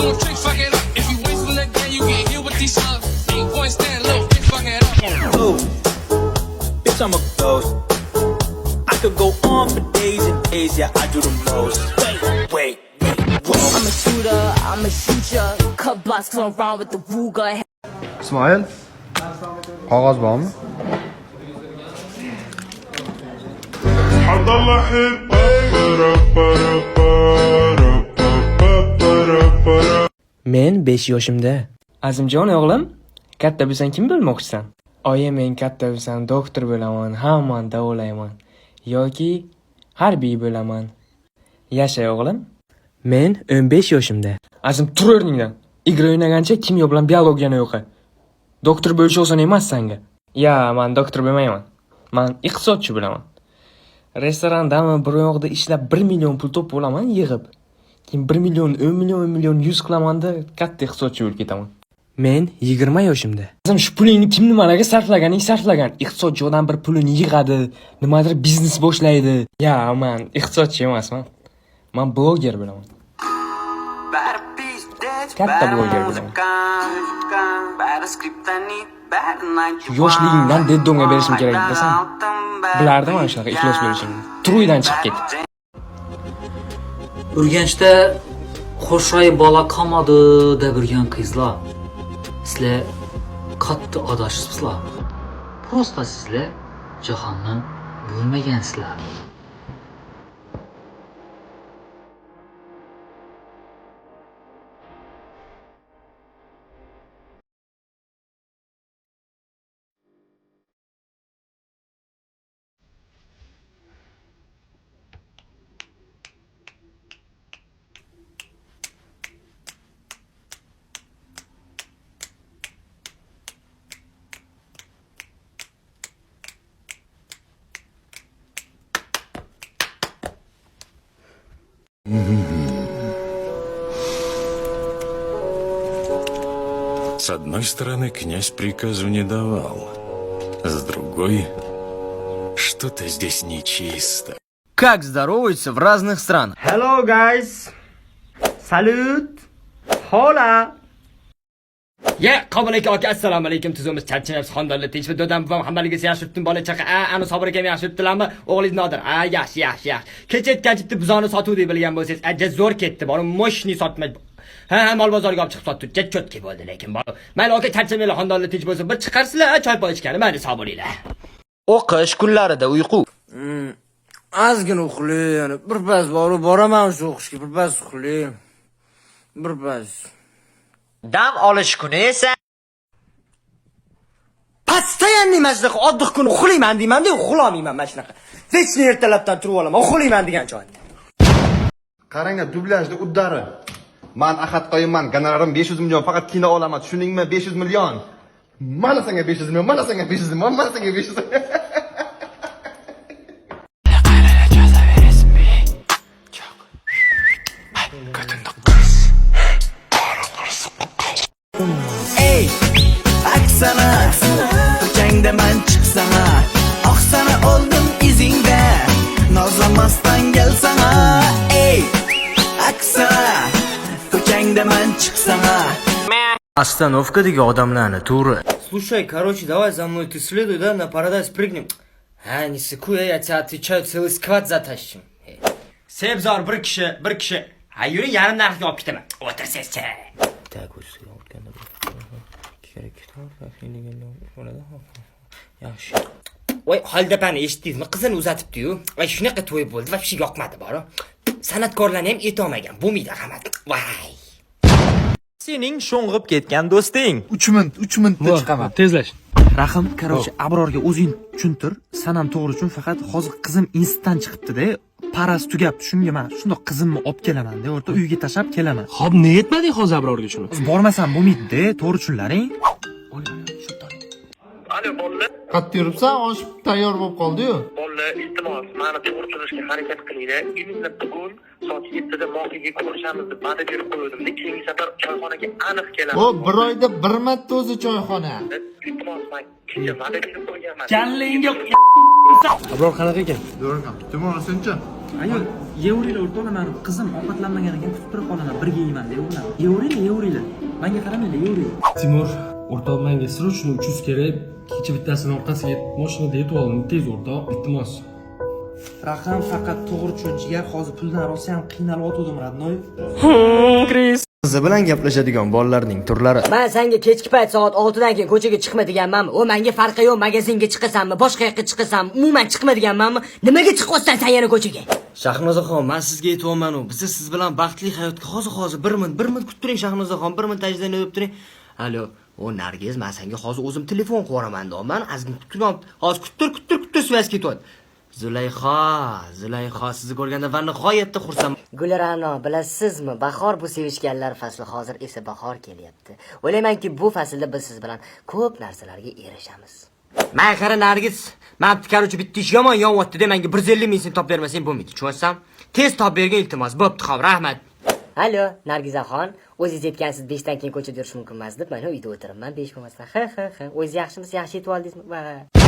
on tricks, fuck it up. If you wasting the game, you get hit with these slugs. Ain't going stand low, bitch, fuck it up. Oh, bitch, I'm a ghost. I could go on for days and days, yeah, I do the most. Wait, whoa. I'm a shooter, I'm a shooter. Cut blocks on around with the Ruger. İsmail, qog'oz bormi? Men 5 yoshimda. Azimjon o'g'lim, katta bo'lsang kim bo'lmoqchisan? Oyi, men katta bo'lsam doktor bo'laman, hammani davolayman yoki harbiy bo'laman. Yasha o'g'lim. Men 15 yoshimda. Azim, tur o'rningdan. Igro o'ynagancha kimyo bilan biologiyani o'qi. Doktor bo'lish oson emas senga. Ya, men doktor bo'lmayman. Men iqtisodchi bo'laman. Restorandami bir yoqda ishlab 1 million pul topib olaman yig'ib. Keyin 1 million, 10 million, 10 million 100 qilamanda katta iqtisodchi bo'lib ketaman. Men 20 yoshimda. Azim, shu pulingni kim nimalarga sarflagan. Iqtisodchi odam bir pulini yig'adi, nimadir biznes boshlaydi. Ya, men iqtisodchi emasman. Men bloger bo'laman. Katta bloger bo'laman. Yoshligingdan deddonga berishim kerak desam, bilardim ana shunaqa iflos bo'lishingni. Turuydan chiqib ket. Urganchda Xo'shay bola qolmadi deb yurgan qizlar. Sizlar katta adashibsizlar. Prosta sizlar jahonni bo'lmagansizlar. С одной стороны, князь приказу не давал, с другой, что-то здесь нечисто. Как здороваются в разных странах? Hello guys. Salut. Hola. Ya, qabul aka, assalomu alaykum. Tuzimiz charchinib, xonadonlar tinchmi? Dodam buvam hammaligingiz yaxshi yuribdimi? Bola chaqa, ana Sobir akam yaxshi yuribdilarmi? O'g'lingiz Nodir. Yaxshi. Kecha aytganchibdi bizoni sotuvdi bilgan bo'lsangiz, ajja zo'r ketdi. Borib moshni sotmay. Ha, mol bozorga olib chiqib sotdi. Chotki bo'ldi lekin. Mayli aka, charchamanglar, xonadonlar tinch bo'lsin. Bir chiqarsizlar, choy poy ichgani, mayli sog' bo'linglar. O'qish kunlarida uyqu. Ozgina uxlayman. Birpas boraman shu o'qishga. Birpas uxlayman. Birpas. Dam olish kuni esa Pastayanni majliq oddiy kun uxlayman deyman-da, uxlamayman mana shunaqa. Vechni ertalabdan turib olaman, uxlayman degan joyda. Qaranglar, dublyajda uddari. Men ahad qo'yman, gonorarim 500 million, faqat kino olaman, tushuningmi? 500 million. Mana senga 500 million, mana senga 500 million, mana senga 500 million. Ey, aksana, ko'changda man chiqsana, oqsana oldin izingda, nozlamasdan kelsana. Ey, aksana, ko'changda man chiqsana. Остановкадagi odamlarni to'g'ri. Слушай, короче, давай за мной ты следуй, да, на Paradise прыгнем. Не секуя, я тебя отвечаю, целый сквад затащим. Sebzor bir kishi. Ha, yuri yarim narxga olib ketaman. O'tirsangchi. Так, вот сюда вот когда yaxshi. Voy, Xoldapani eshitdingizmi? Qizini uzatibdi-yu. Voy, shunaqa to'y bo'ldi, va hech yoqmadi bor-ku. San'atkorlarni ham etolmagan. Bo'lmaydi, rahmat. Voy. Sening sho'ng'ib ketgan do'sting. 3 minutda chiqaman. Tezlash. Rahim, короче, Abrorga o'zing tushuntir. Sanam to'g'ri uchun faqat hozir qizim instantdan chiqibdi-da. Paras tugabdi. Shunga men shundoq qizimni olib kelaman-da, o'rta uyga tashab kelaman. Xo'p, nega yetmading hozir Abrorga shuni? Bormasam bo'lmaydi-da, to'g'ri tushunlaring. Alo, bolla. Qatda yuribsan, osh tayyor bo'lib qoldi-yu. Bolla, iltimos, meni to'g'ri tushunishga harakat qilinglar. Imminni bugun soat 7 da Moxiga ko'rishamiz deb va'da berib qo'ydim. Keyingi safar choyxonaga aniq kelaman. O, bir oyda bir marta o'zi choyxona. Iltimos, men kecha va'da berib qo'yganman. Kallingga Abror qanaqa ekan? Zo'rgam. Timon, senchi? Ayol, yevringlar o'rtoqlar, meni qizim ovqatlanmagan ekan, kutib turib qolaman, birga yeyman deyapman. Yevringlar. Menga qaramanglar, yevringlar. Timur, o'rtoq menga sir uchun 300 kerak. Kecha bittasini orqasiga mashinada yetib oldim. Tez o'rtoq, iltimos. Raqam faqat to'g'ri tushunchiga, hozir puldan rosa ham qiynalib o'tdim, Radnoy. Kris. Qizi bilan gaplashadigan bolalarning turlari. Men senga kechki payt soat 6 dan keyin ko'chaga chiqma deganmanmi? O menga farqi yo'q, magazinga chiqasanmi, boshqa yoqqa chiqasanmi, umuman chiqma deganmanmi? Nimaga chiqyapsan sen yana ko'chaga? Shahnozaxon, men sizga aytayapman, biz siz bilan baxtli hayotga hozir 1 minut kutib turing Shahnozaxon, 1 minut tajdan o'tib turing. Alo, o Nargiz, men senga hozir o'zim telefon qo'raman deyapman. Azgin kutib turing. Hozir kuttir svязь ketyapti. Zulayxo, sizni ko'rganda va nihoyatda xursand. Gularano, bilasizmi, bahor bu sevishganlar fasli, hozir esa bahor kelyapti. O'ylaymanki, bu faslda biz siz bilan ko'p narsalarga erishamiz. Men qara Nargiz, men karuvchi bitta ish yomon yonyapti-da, menga 150 ming so'm topib bermasang bo'lmaydi, tushunyapsan? Tez topib bergan iltimos. Bo'pti, xo'p, rahmat. Alo, Nargizaxon, o'zingiz aytgansiz 5 dan keyin ko'chada yurish mumkin emas deb, mana uyda o'tiribman 5 bo'lmasdan. Ha. O'zingiz yaxshimisiz? Yaxshi yetib oldingizmi?